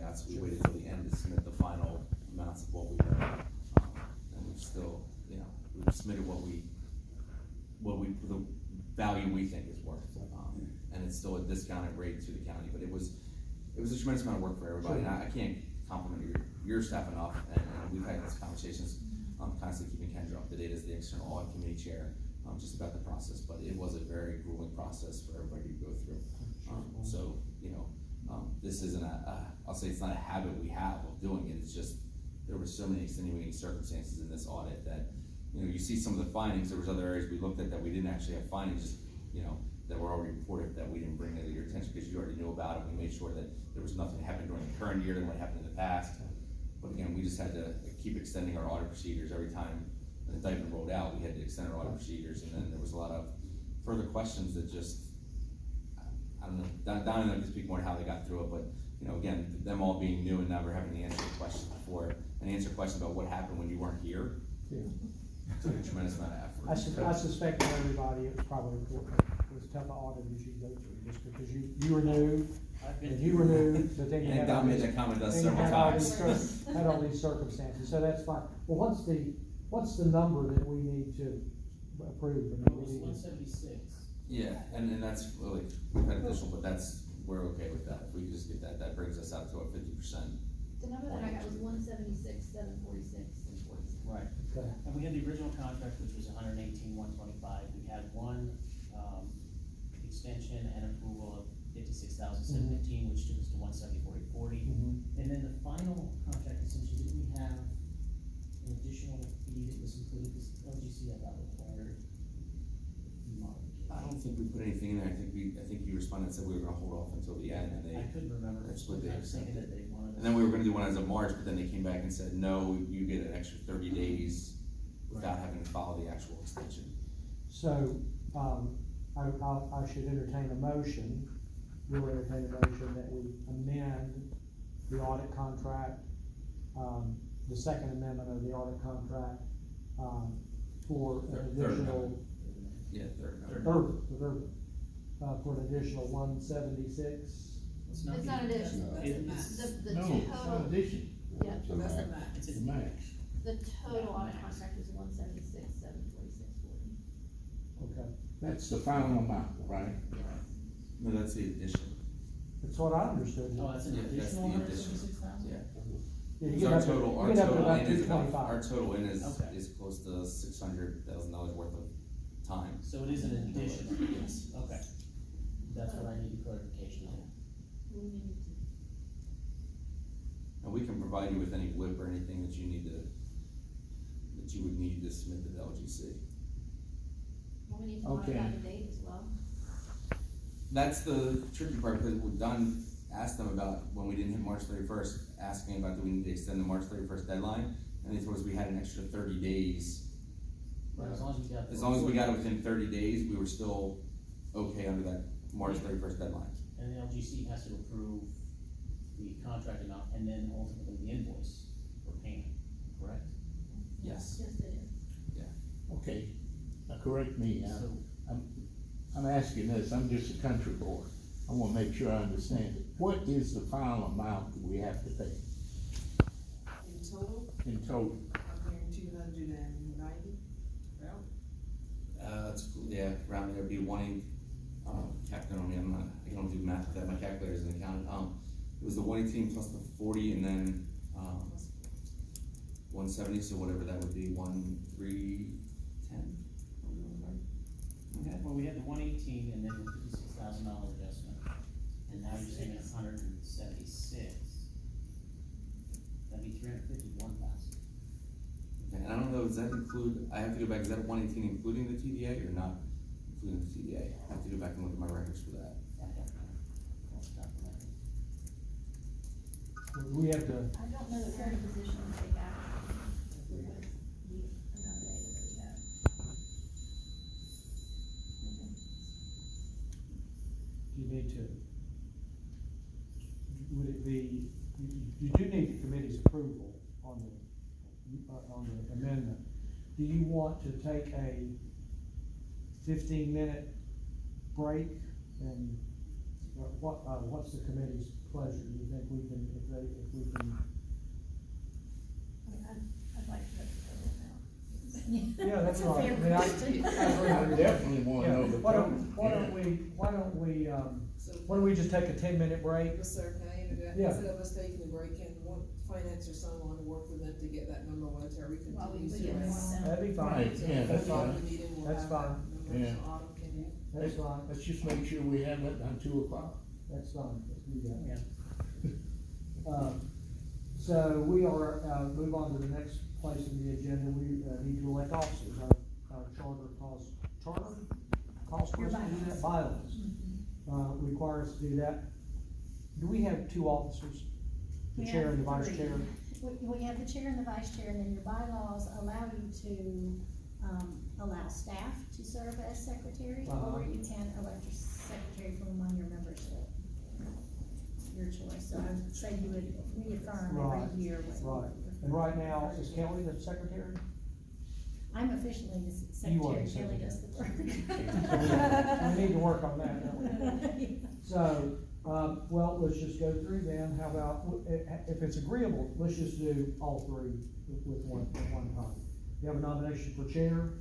out, so we waited till the end to submit the final amounts of what we know. And we've still, you know, we've submitted the value we think is worth. And it's still a discounted rate to the county, but it was a tremendous amount of work for everybody. And I can't compliment your staff enough, and we've had these conversations, constantly keeping Kendra up to date as the external audit committee chair, just about the process, but it was a very grueling process for everybody to go through. So, you know, this isn't I'll say it's not a habit we have of doing it, it's just, there were so many extenuating circumstances in this audit that, you know, you see some of the findings, there was other areas we looked at that we didn't actually have findings, you know, that were already reported that we didn't bring to your attention because you already knew about it. We made sure that there was nothing that happened during the current year than what happened in the past. But again, we just had to keep extending our audit procedures. Every time an indictment rolled out, we had to extend our audit procedures, and then there was a lot of further questions that just, I don't know, Don and I can speak more to how they got through it, but, you know, again, them all being new and never having to answer the questions before, and answer questions about what happened when you weren't here. Yeah. Took a tremendous amount of effort. I suspect for everybody, it was probably important. It was tough audit as you go through, just because you were new, and you were new, but then you had all Don made these, that comment to us then you several had all times. these had all these circumstances, so that's fine. Well, what's the number that we need to approve? It was 176. Yeah, and that's really beneficial, but we're okay with that. If we could just get that brings us out to what, 50%. The number that I got was 176, 746, and 46. Right. Okay. And we had the original contract, which was 118, 125. We had one, extension and approval of 56,715, which took us to 170,440. And then the final contract, essentially, did we have an additional fee that was included? This LGC, I thought required modification. I don't think we put anything in there. I think you responded and said we were gonna hold off until the end, and I couldn't remember. That's what they I was thinking that accepted. they wanted. And then we were gonna do one as of March, but then they came back and said, no, you get an extra 30 days without having to follow the actual extension. So, I should entertain a motion, we'll entertain a motion that we amend the audit contract, the second amendment of the audit contract, for an Third additional. Yeah, third. For an additional 176. It's It's not additional, It's- the No, it's not total, addition. yeah, It's the max. It's It's the max. the total audit contract is 176, 746, 40. Okay, That's the final amount, right? No, that's the addition. that's what I understood. Oh, that's an Yeah, that's additional the addition. 176,000? Yeah. Yeah, you Because get our up to- total, you our get up to total about in is about, 225. our total in Okay. is close to $600,000 worth of time. So it is an additional? Yes. Okay. That's what I needed clarification on. We needed to. And we can provide you with any WIP or anything that you would need to submit to the LGC. Well, we need to Okay. modify the date as well. That's the tricky part, because Don asked them about, when we didn't hit March 31st, asking about do we need to extend the March 31st deadline, and they told us we had an extra 30 days. Right, as long as we got. As long as we got it within 30 days, we were still okay under that March 31st deadline. And the LGC has to approve the contract amount and then ultimately the invoice for payment, correct? Yes. Yes, it is. Okay, now correct me, So, I'm asking this, I'm just a country boy, I wanna make sure I understand it. What is the final amount that we have to pay In total, in total? I'm hearing 290, well, That's, yeah, around there, be wanting, calculator on me, I don't do math with that, my calculator's an accountant. It was the 118 plus the 40 and then, 170, so whatever that would be, 1310. okay, well, we had the 118 and then the $56,000 adjustment, and now you're saying it's 176. That'd be 351,000. Okay, and I don't know, does that include, I have to go back, is that 118 including the TDA or not including the TDA? I have to go back and look at my records for that. We have to, I don't know that we're in a position to take action with the amount of data that we have. you need to, would it be, you do need the committee's approval on the amendment. Do you want to take a 15-minute break, and what's the committee's pleasure? Do you think we can, if That's That's a right. fair I mean, question. I definitely wanna Yeah. know the Why total. don't So, why don't we just take a 10-minute break? Yes, sir, can I interject? Yeah. Instead of us taking a break, can one finance or someone work with them to get that number monetary, we While we continue put to it rest? on. That'd be fine. Right, yeah, that's So, fine. the meeting will That's have that fine. number, Yeah. so Autumn can That's fine, Let's just make sure we have it by 2:00. that's fine, let's do that. Yeah. So we are, move on to the next place in the agenda, we, need to elect officers, our charter calls for us to do that, bylaws. Require us to do that. Do we have two officers? The We chair and the have vice three. chair? We have the chair and the vice chair, and then your bylaws allow you to, allow staff to serve as secretary, or you can elect your secretary from among your membership. Your choice, so I would say you would reaffirm Right, every year what. Right, and right now, is Kelly the secretary? I'm officially the You are secretary, the Kelly does the work. We need to work on that, don't we? So, well, let's just go through then, how about, if it's agreeable, let's just do all three with one, at one time. You have a nomination for chair?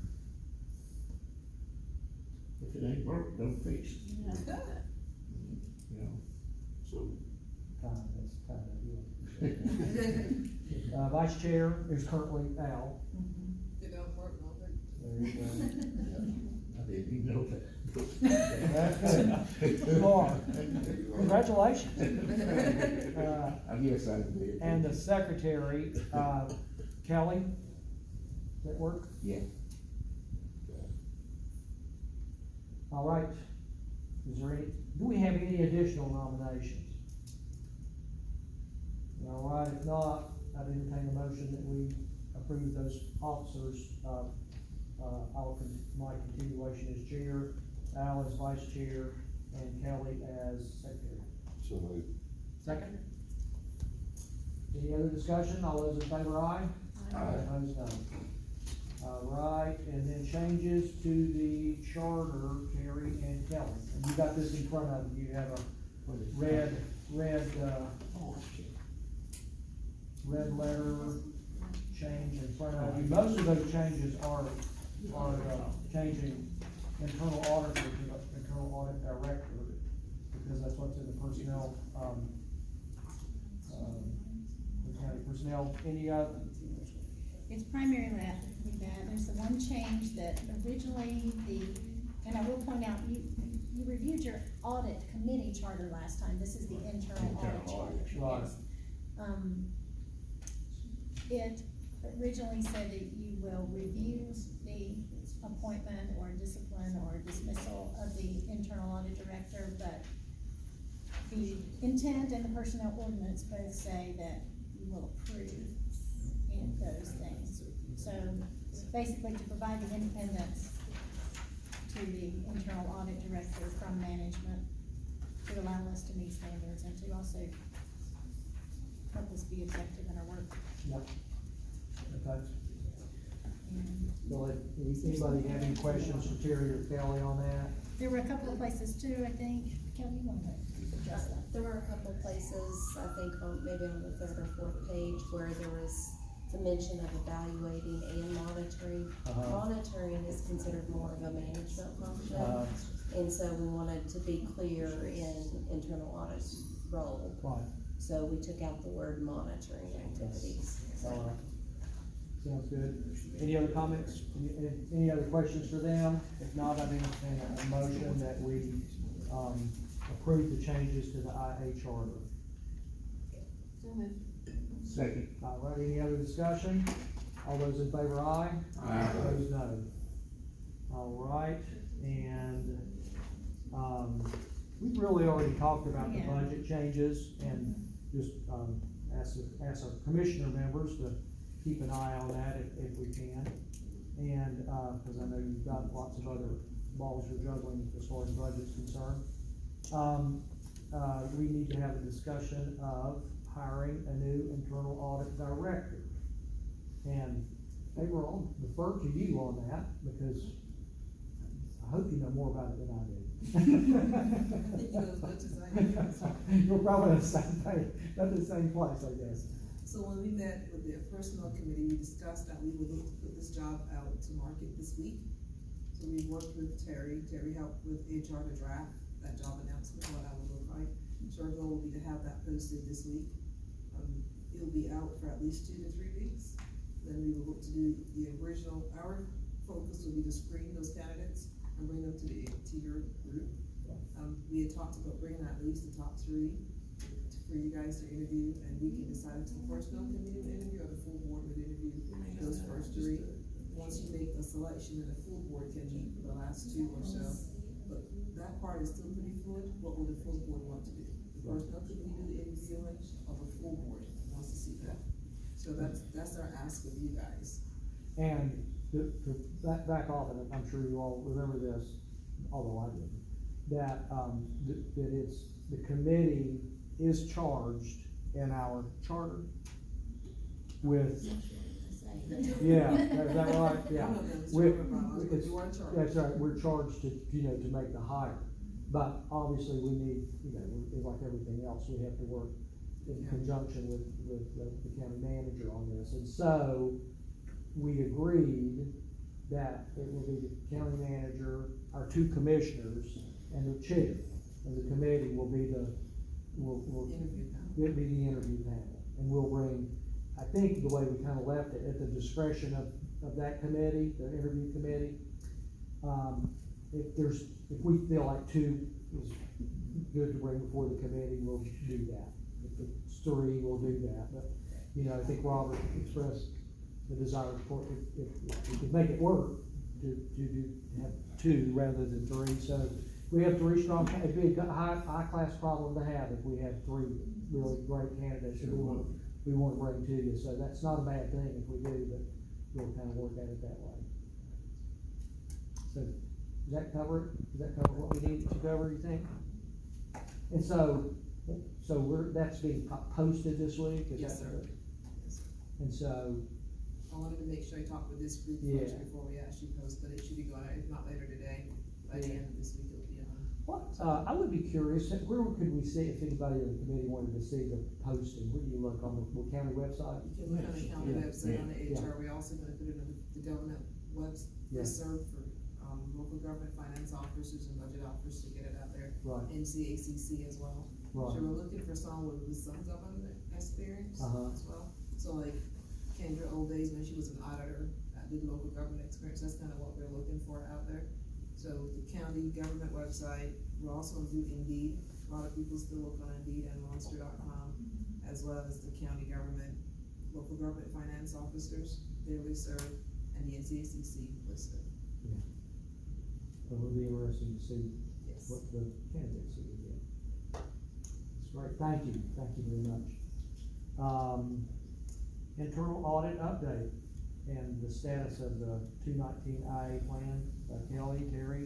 If it ain't broke, don't fix it. You know, so. That's good. Vice chair is currently Al. It don't work, no, but There you go. I didn't even know that. That's good. You are. Congratulations. I guess I did. And the secretary, Kelly, does that work? Yeah. All right. Is there any, do we have any additional nominations? All right, if not, I'd entertain a motion that we approve those officers, my continuation as chair, Al as vice chair, and Kelly as secretary. So moved. Second? Any other discussion? All those in favor, aye? Aye. Opposed, no. All right, and then changes to the charter, Terry and Kelly. And you got this in front of you, you have a red letter change in front of you. Most of those changes are changing internal auditor to internal audit director, because that's what's in the personnel, the county personnel. Any other? It's primarily that, there's the one change that originally and I will point out, you reviewed your audit committee charter last time, this is the internal audit charter. Right. Yes. It originally said that you will review the appointment or discipline or dismissal of the internal audit director, but the intent and the personnel ordinance both say that you will approve in those things. So basically to provide the independence to the internal audit director from management, to allow us to meet standards and to also help us be effective in our work. Yep. Okay. And Well, anybody have any questions for Terry or Kelly on that? there were a couple of places too, I think, Kelly, you want to address that? There were a couple of places, I think maybe on the third or fourth page, where there was the mention of evaluating and monitoring. Monitoring is considered more of a management function, and so we wanted to be clear in internal audit role. Right. So we took out the word monitoring activities. All right. Sounds good. Any other comments? Any other questions for them? If not, I'd entertain a motion that we, approve the changes to the IA charter. Second. All right, any other discussion? All those in favor, aye? Aye. Opposed, no. All right, and, we've really already talked about the Yeah. budget changes, and just, ask our commissioner members to keep an eye on that if we can. And, cause I know you've got lots of other balls you're juggling as far as budget's concerned. We need to have a discussion of hiring a new internal audit director. And April, I'll defer to you on that, because I hope you know more about it than I do. you know as much as I do. You're probably in the same place, not the same place, I guess. So when we met with the personnel committee, we discussed that we would look to put this job out to market this week. So we worked with Terry helped with HR to draft that job announcement, what that would look like. So our goal will be to have that posted this week. It'll be out for at least 2 to 3 weeks. Then we will look to do the original, our focus will be to screen those candidates and bring them to your group. We had talked about bringing at least the top 3 for you guys to interview, and we can decide if the personnel committee would interview or the full board would interview those first 3. Once you make a selection, then the full board can meet the last 2 or so. But that part is still pretty fluid. What would the full board want to do? The personnel committee do the interviewing, or the full board wants to see that? So that's our ask of you guys. And to back off, and I'm sure you all remember this, although I didn't, that it's, the committee is charged in our charter with, yeah, is that right? Yeah. One of them is With- Trevor Brown, but you are in charge. That's right, we're charged to, to make the hire, but obviously we need, like everything else, we have to work in conjunction with the county manager on this, and so we agreed that it will be the county manager, our 2 commissioners, and the chair, and the committee will be Interview panel. it'll be the interview panel, and we'll bring, I think the way we kinda left it, at the discretion of that committee, the interview committee. If we feel like 2 is good to bring before the committee, we'll do that. If it's 3, we'll do that, but, I think Robert expressed the desire for, if we could make it work, to have 2 rather than 3, so we have 3 strong, it'd be a high-class problem to have if we had 3 really great candidates that we want to bring to you, so that's not a bad thing if we do, but we'll kind of work at it that way. So, does that cover it? Does that cover what we need to cover, you think? And so that's being posted this week? Is Yes, that sir. correct? Yes, sir. And so, I wanted to make sure I talked with this group Yeah. first before we actually post, but it should be going out, if not later today, by the end of this week, it'll be on. I would be curious, where could we see, if anybody in the committee wanted to see the posting, where do you look, on the county website? You can look on the county Yeah. website, on the Yeah. HR, we're also gonna put it on the government Yeah. listserv for, local government finance officers and budget officers to get it out there. Right. NCACC as well. Right. So we're looking for someone with some government experience Uh-huh. as well. So like Kendra old days when she was an auditor, did local government experience, that's kind of what we're looking for out there. So the county government website, we're also gonna do Indeed, a lot of people still look on Indeed and Monster.com, as well as the county government, local government finance officers, their listserv, and the NCACC listserv. It would be interesting to see Yes. what the candidates would get. That's great, thank you very much. Internal audit update and the status of the 219 IA plan, Kelly, Terry.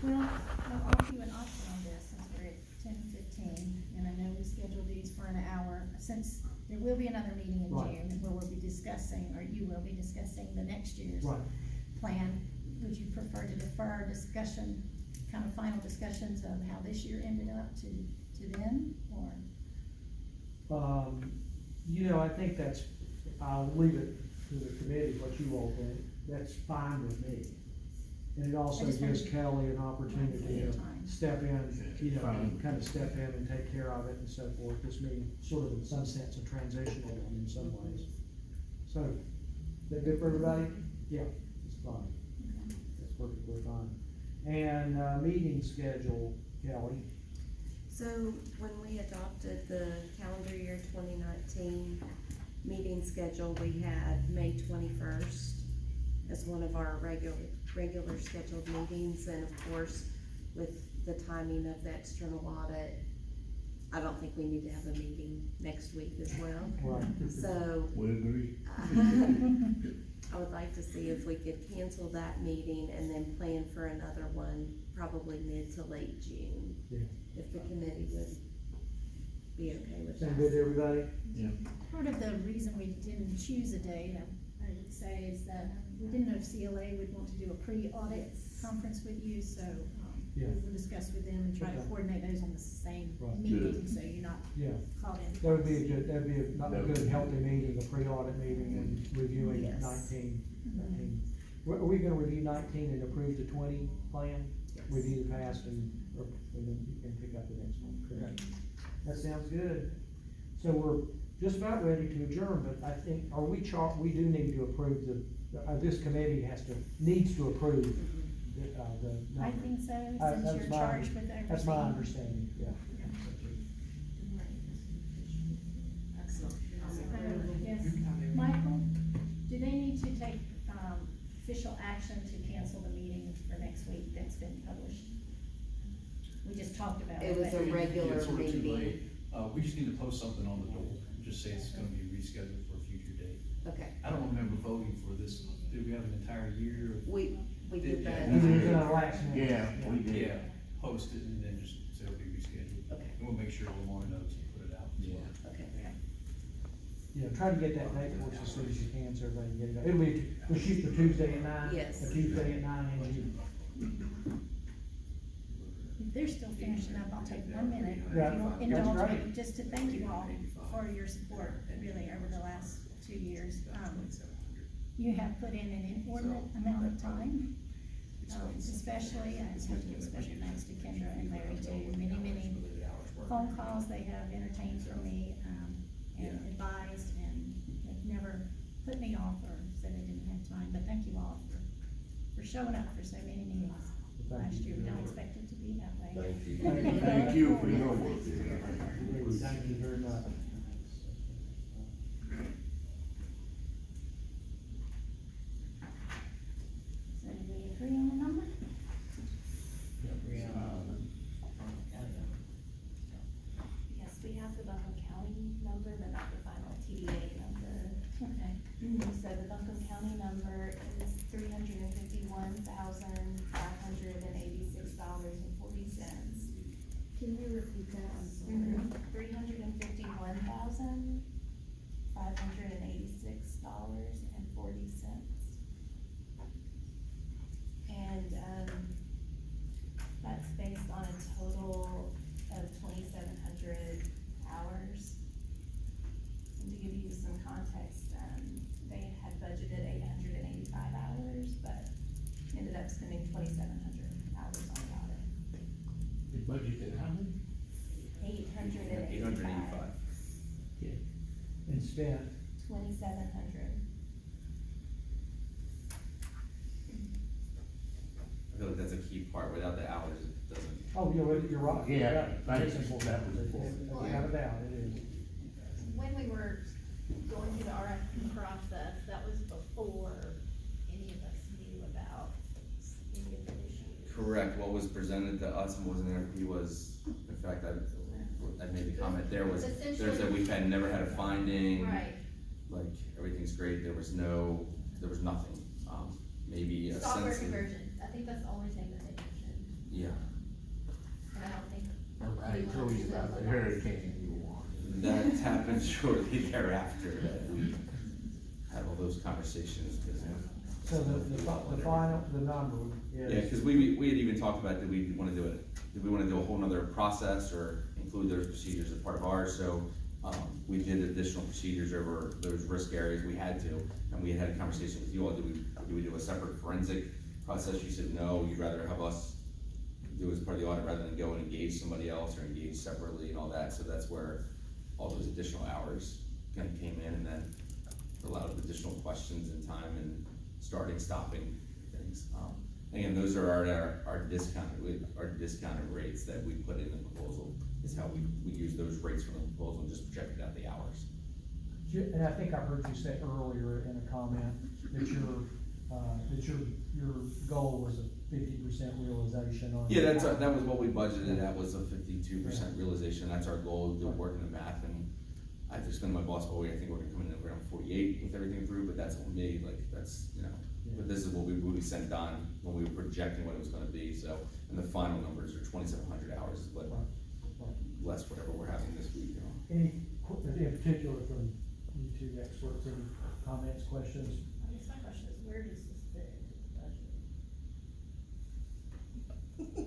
Well, I'll offer you an option on this, since we're at 10:15, and I know we scheduled these for an hour, since there will be another meeting in Right. June, where we'll be discussing, or you will be discussing the next year's Right. plan. Would you prefer to defer discussion, kind of final discussions of how this year ended up to then, or? I think I'll leave it to the committee, what you all think, that's fine with me. And it also I just gives wanted- Kelly an opportunity to Time. step in, Fine. kind of step in and take care of it and so forth, this being sort of in some sense a transitional one in some ways. So, is that good for everybody? Yeah, it's fine, that's perfectly fine. And, meeting schedule, Kelly, So when we adopted the calendar year 2019 meeting schedule, we had May 21st as one of our regular scheduled meetings, and of course, with the timing of the external audit, I don't think we need to have a meeting next week as well. right? So We agree. I would like to see if we could cancel that meeting and then plan for another one, probably mid to late June. Yeah. If the committee would be okay with Sound good to that. everybody? Part of the reason we didn't choose a date, I would say, is that we didn't know if CLA would want to do a pre-audit conference with you, so, Yeah. we can discuss with them and try to Okay. coordinate those on the same Right. meeting, so you're not Yeah, caught in. that would be a good, that'd be a, not a good healthy meeting, a pre-audit meeting and reviewing Yes. 19. Are we gonna review 19 and approve the 20 plan? Review the past and then you can pick up the next one. Okay. That sounds good. So we're just about ready to adjourn, but I think, we do need to approve this committee needs to approve the. I think so, That's since you're my- charged with overseeing. That's my understanding, yeah. Yes, Michael, do they need to take, official action to cancel the meeting for next week that's been published? We just talked about it. It was but- a regular It's sort of too meeting. late. We just need to post something on the door, just say it's gonna be rescheduled for a future date. Okay, I don't remember voting for this, did we have an entire year? we did that. We did it on our last meeting. Yeah, we did. Yeah, post it and then just say it'll be rescheduled. Okay. And we'll make sure Lamar knows and put it out. Okay. Yeah, try to get that date for us as soon as you can, so everybody can get it out. We'll shoot for Tuesday at 9. Yes. A Tuesday at 9 a.m. If they're still finishing up, I'll take 1 minute, if Yeah, you'll that's indulge me, great. just to thank you all for your support, really, over the last 2 years. You have put in an inordinate amount of time, especially, I have to give special thanks to Kendra and Larry too, many phone calls they have entertained for me, and advised, and have never put me off or said they didn't have time, but thank you all for showing up for so many meetings last year. We don't expect it to be that way. Thank you for your work. Thank you very much. So do we agree on the number? Yes, we have the Buncombe County number, but not the final TDA number. Okay. So the Buncombe County number is $351,586.40. Can you repeat that? I'm sorry. $351,586.40. And, that's based on a total of 2,700 hours. And to give you some context, they had budgeted 885 hours, but ended up spending 2,700 hours on the audit. The budget is how many? 885. And spent, 2,700. I feel like that's a key part, without the hours, it doesn't. oh, you're right. Yeah, thank It's you. important. That was important. Without a doubt, it is. When we were going through the RFP process, that was before any of us knew about any of the issues. Correct, what was presented to us and wasn't there, he was, in fact, I made the comment, there's that we've never had a finding. Right. Like, everything's great, there was nothing, maybe a Software sense of. conversion, I think that's the only thing that they mentioned, Yeah, and I don't think. I told you about the hurricane you won. that happened shortly thereafter, that we had all those conversations, because. So the number is. Yeah, cause we had even talked about, did we wanna do a whole nother process, or include those procedures as part of ours, so, we did additional procedures over those risk areas, we had to, and we had a conversation with you all, do we do a separate forensic process? You said, no, you'd rather have us do it as part of the audit, rather than go and engage somebody else, or engage separately and all that, so that's where all those additional hours kind of came in, and then a lot of additional questions and time, and starting, stopping things. Again, those are our discounted rates that we put in the proposal, is how we use those rates from the proposal and just projected out the hours. And I think I heard you say earlier in a comment that your goal was a 50% realization on. Yeah, that was what we budgeted, that was a 52% realization, that's our goal, to work in the math, and I just been my boss, I think we're gonna come in around 48 with everything through, but that's on me, like, that's, but this is what we sent Don when we were projecting what it was gonna be, so, and the final numbers are 2,700 hours, is what, less whatever we're having this week, Any, in particular from you two experts, any comments, questions? I guess my question is, where does this fit into the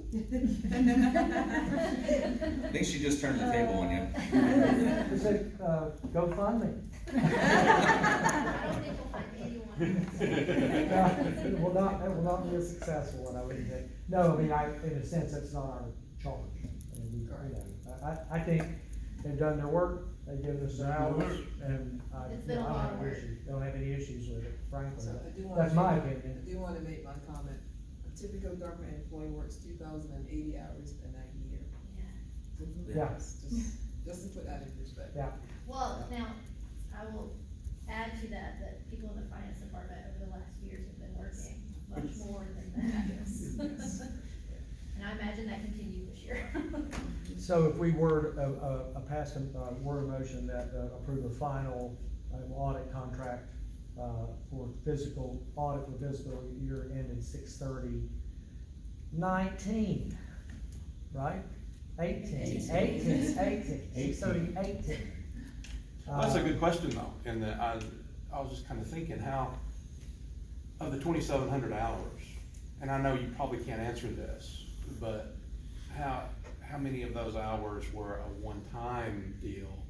budget? I think she just turned the table on you. Is it, GoFundMe? I don't think we'll find anyone. It will not, it will not be a successful one, I wouldn't think. No, I mean, in a sense, that's not our charge. I mean, you know, I think they've done their work, they've given us their hours, and It's you been know, a I lot don't of have work. issues, don't have any issues with it, frankly. So I do wanna That's my make- opinion. I do wanna make my comment, a typical government employee works 2,080 hours in a year. Yeah. Just to put that in perspective. Yeah. Well, now, I will add to that, that people in the finance department over the last years have been working much more than that. And I imagine that continues this year. So if we were, pass a word of motion that approve a final audit contract, for physical, audit for fiscal year ending 6/30/19, right? 18, 6/30/18. That's a good question though, and I was just kind of thinking how, of the 2,700 hours, and I know you probably can't answer this, but how many of those hours were a one-time deal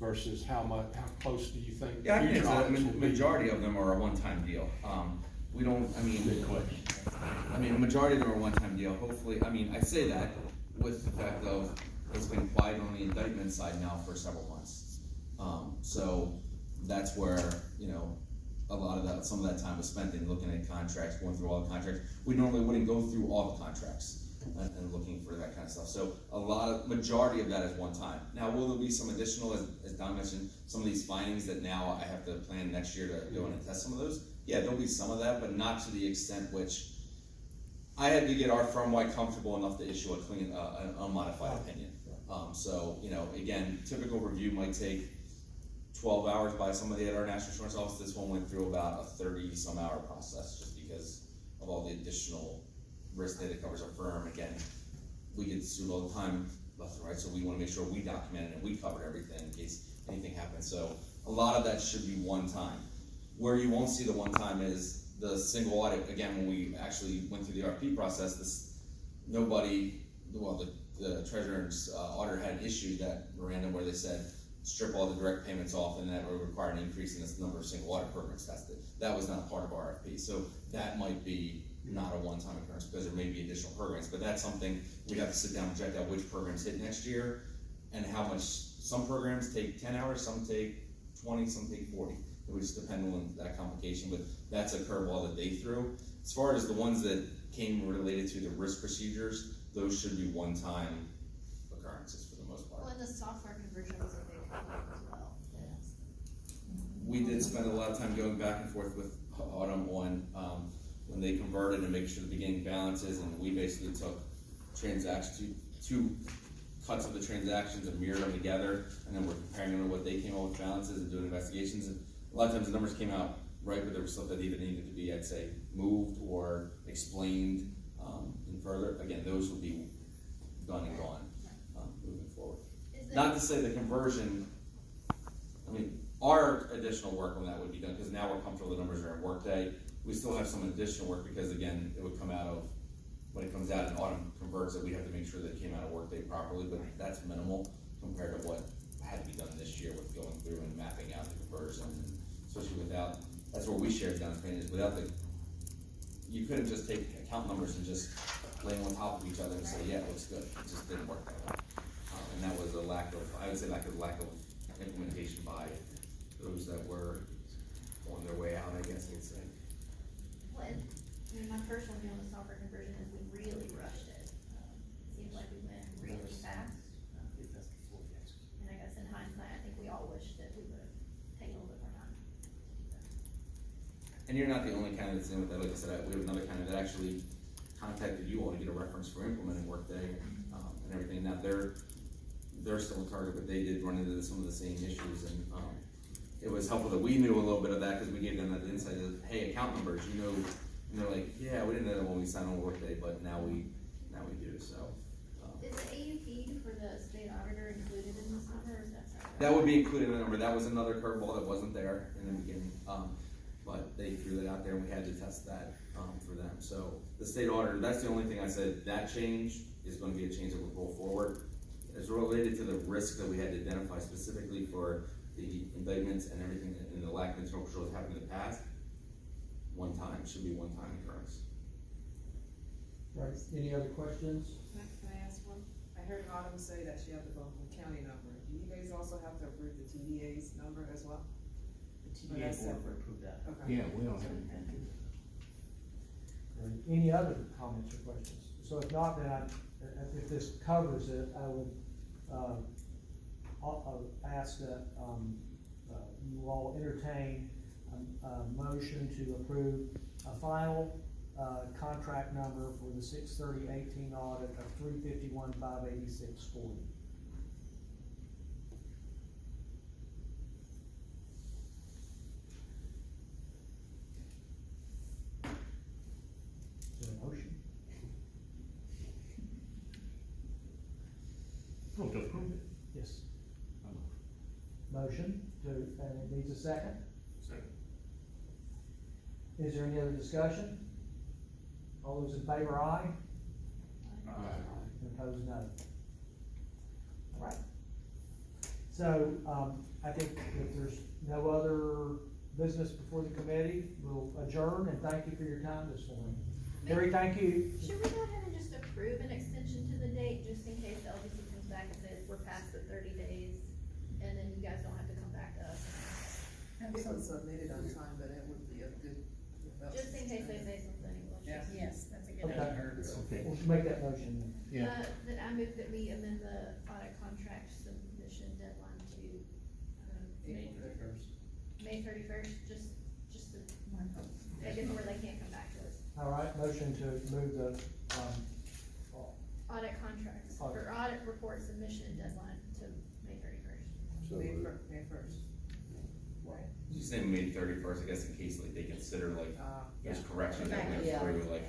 versus how close do you think? Yeah, I think future it's audits will be? majority of them are a one-time deal. We don't, I mean. Good question. I mean, the majority of them are a one-time deal, hopefully, I mean, I say that with the fact of, it's been quiet on the indictment side now for several months. So that's where, you know, a lot of that, some of that time was spent in looking at contracts, going through all the contracts. We normally wouldn't go through all the contracts and looking for that kind of stuff. So majority of that is one time. Now, will there be some additional, as Don mentioned, some of these findings that now I have to plan next year to go in and test some of those? Yeah, there'll be some of that, but not to the extent which I had to get our firm-wide comfortable enough to issue a clean, an unmodified opinion. So, you know, again, typical review might take 12 hours by somebody at our national insurance office. This one went through about a 30-some hour process just because of all the additional risk that it covers our firm. Again, we get sued all the time left and right, so we wanna make sure we document it and we covered everything in case anything happens. So a lot of that should be one time. Where you won't see the one time is the single audit. Again, when we actually went through the RFP process, the treasurer's auditor had an issue that random where they said, strip all the direct payments off, and that would require an increase in the number of single audit programs tested. That was not part of our RFP, so that might be not a one-time occurrence because there may be additional programs, but that's something we'd have to sit down and check out which programs hit next year and how much. Some programs take 10 hours, some take 20, some take 40. It would just depend on that complication, but that's a curveball that they threw. As far as the ones that came related to the risk procedures, those should be one-time occurrences for the most part. Well, and the software conversion was a big component as well. We did spend a lot of time going back and forth with Autumn on, when they converted and making sure the beginning balances, and we basically took two cuts of the transactions and mirrored them together, and then we're comparing them to what they came up with balances and doing investigations. And a lot of times the numbers came out right, but there was stuff that either needed to be, I'd say, moved or explained, and further. Again, those will be done and gone, moving forward. Not to say the conversion, I mean, our additional work on that would be done, because now we're comfortable the numbers are in Workday. We still have some additional work, because again, it would come out of, when it comes out and Autumn converts it, we have to make sure that it came out of Workday properly, but that's minimal compared to what had to be done this year with going through and mapping out the conversion, and especially without, that's where we shared Don's opinion, is without you couldn't just take account numbers and just lay them on top of each other and say, yeah, it looks good. It just didn't work that way. And that was a lack of implementation by those that were on their way out, I guess I'd say. Well, and, I mean, my personal view on the software conversion is we really rushed it. It seemed like we went really fast. And I guess in hindsight, I think we all wish that we would have taken a little bit more time. And you're not the only candidate that's in with that. Like I said, we have another candidate that actually contacted you all to get a reference for implementing Workday, and everything. Now they're still a target, but they did run into some of the same issues, and it was helpful that we knew a little bit of that, because we gave them that insight of, hey, account numbers, you know, and they're like, yeah, we didn't know that when we signed on Workday, but now we do, so. Is the AUP for the state auditor included in this number, or is that separate? That would be included in the number. That was another curveball that wasn't there in the beginning. but they threw that out there and we had to test that, for them. So the state auditor, that's the only thing I said, that change is gonna be a change that will go forward. It's related to the risk that we had to identify specifically for the indictments and everything and the lack of internal controls that happened in the past. One time, should be one-time occurrence. Right, any other questions? Can I ask one? I heard Autumn say that she had the Buncombe County number. Do you guys also have to approve the TDA's number as well? The TDA that's board separate. would approve that. Okay. Yeah, we don't have anything to do. Any other comments or questions? So if not, then if this covers it, I would, I'll ask that, you all entertain a motion to approve a final, contract number for the 6/30/18 audit of $351,586.40. Is there a motion? Oh, to approve it? Yes. Motion to, and it needs a second? Second. Is there any other discussion? All those in favor, aye? And opposed, no. All right. So, I think if there's no other business before the committee, we'll adjourn, and thank you for your time this morning. Terry, thank you. Should we go ahead and just approve an extension to the date, just in case the LGC comes back and says we're past the 30 days, and then you guys don't have to come back to us? It was submitted on time, but it would be a good. Just in case they say something. we'll just- Yes, that's a good Okay. idea. Okay. We'll make that motion then. Yeah. That I move that we amend the audit contract submission deadline to, May 31st. May 31st, just to, I guess where they can't come back to us. All right, motion to move the, Audit contracts, Audit. or audit report submission deadline to May 31st. May first. You say May 31st, I guess in case like they consider like, there's corrections that we Yeah. have to like.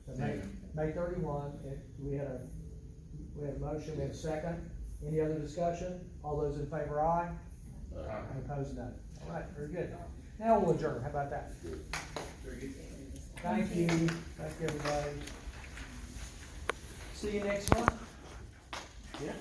so May 31, we had a motion, we had a second. Any other discussion? All those in favor, aye? And opposed, no. All right, very good. Now we'll adjourn, how about that? Very good. Thank you, everybody. See you next month. Yeah.